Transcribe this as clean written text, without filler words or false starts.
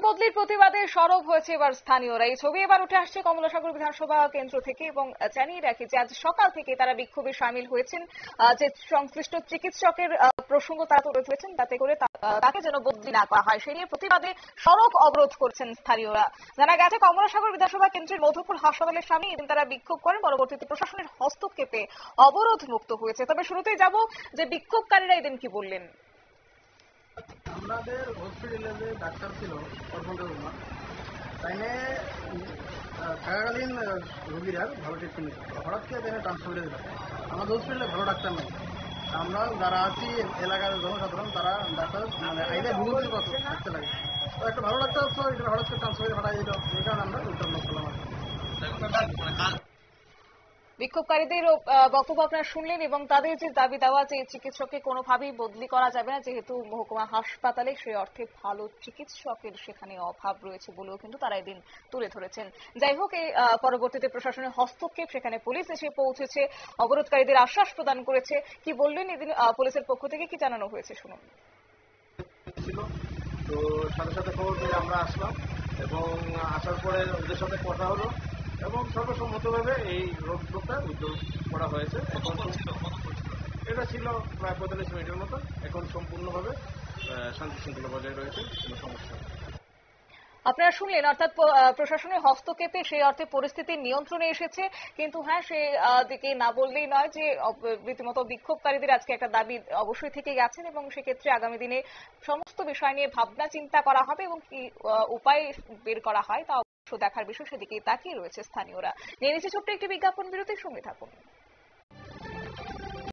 বদলির প্রতিবাদে সরব হয়েছে এবার স্থানীয়রা। এই ছবি এবার উঠে আসছে কমলাসাগর বিধানসভা কেন্দ্র থেকে এবং জানিয়ে রাখি যে আজ সকাল থেকে তারা বিক্ষোভে সামিল হয়েছেন। যে সংশ্লিষ্ট চিকিৎসকের প্রসঙ্গ তারা তুলে ধরেছেন, যাতে করে তাকে যেন বদলি না করা হয় সে নিয়ে প্রতিবাদে সড়ক অবরোধ করছেন স্থানীয়রা। জানা গেছে কমলাসাগর বিধানসভা কেন্দ্রের মধুপুর হাসপাতালের সামনে এদিন তারা বিক্ষোভ করেন, পরবর্তীতে প্রশাসনের হস্তক্ষেপে অবরোধ মুক্ত হয়েছে। তবে শুরুতেই যাব যে বিক্ষোভকারীরা এদিন কি বললেন। আমাদের হসপিটালে যে ডাক্তার ছিল অর্পণ দেববর্মা, তাইনে থাকাকালীন রোগীরা ভালো ট্রিটমেন্ট নিত, হঠাৎ করে তাইনে ট্রান্সফার করে দিল। আমাদের হসপিটালে ভালো ডাক্তার নেই। আমরা যারা আছি এলাকার জনসাধারণ তারা ডাক্তার মানে আইলে ভুল থাকতে লাগে, তো একটা ভালো ডাক্তার আসলো, এটা হঠাৎ করে ট্রান্সফার করে হটাই দিল, এই কারণে আমরা উত্তর করলাম। বিক্ষোভকারীদের বক্তব্য আপনারা শুনলেন এবং তাদের যে দাবি দেওয়া যে চিকিৎসককে কোনোভাবেই বদলি করা যাবে না, যেহেতু মহকুমা হাসপাতালে সেই অর্থে ভালো চিকিৎসকের সেখানে অভাব রয়েছে বলেও কিন্তু তারা এদিন তুলে ধরেছেন। যাই হোক, এই পরবর্তীতে প্রশাসনের হস্তক্ষেপ, সেখানে পুলিশ এসে পৌঁছেছে, অবরোধকারীদের আশ্বাস প্রদান করেছে। কি বললেন এদিন পুলিশের পক্ষ থেকে, কি জানানো হয়েছে শুনুন। তো সাথে সাথে খবর পেয়ে আমরা আসলাম এবং আসার পরে ওদের সাথে কথা হলো এবং সর্বসম্মতভাবে এই রোগটা উদ্যোগ করা হয়েছে। এখন এটা ছিল প্রায় 45 মিনিটের মতো, এখন সম্পূর্ণভাবে শান্তি শৃঙ্খলা বজায় রয়েছে, কোনো সমস্যা নেই। আপনারা শুনলেন, অর্থাৎ প্রশাসনের হস্তক্ষেপে সেই অর্থে পরিস্থিতি নিয়ন্ত্রণে এসেছে। কিন্তু হ্যাঁ, সে দিকে না বললেই নয় যে রীতিমতো বিক্ষোভকারীদের আজকে একটা দাবি অবশ্যই থেকে গেছেন এবং সেক্ষেত্রে আগামী দিনে সমস্ত বিষয় নিয়ে ভাবনা চিন্তা করা হবে এবং কি উপায় বের করা হয় তা অবশ্য দেখার বিষয়, সেদিকে তাকিয়ে রয়েছে স্থানীয়রা। নিয়ে নিচ্ছে ছোট্ট একটি বিজ্ঞাপন বিরতির সঙ্গে থাকুন।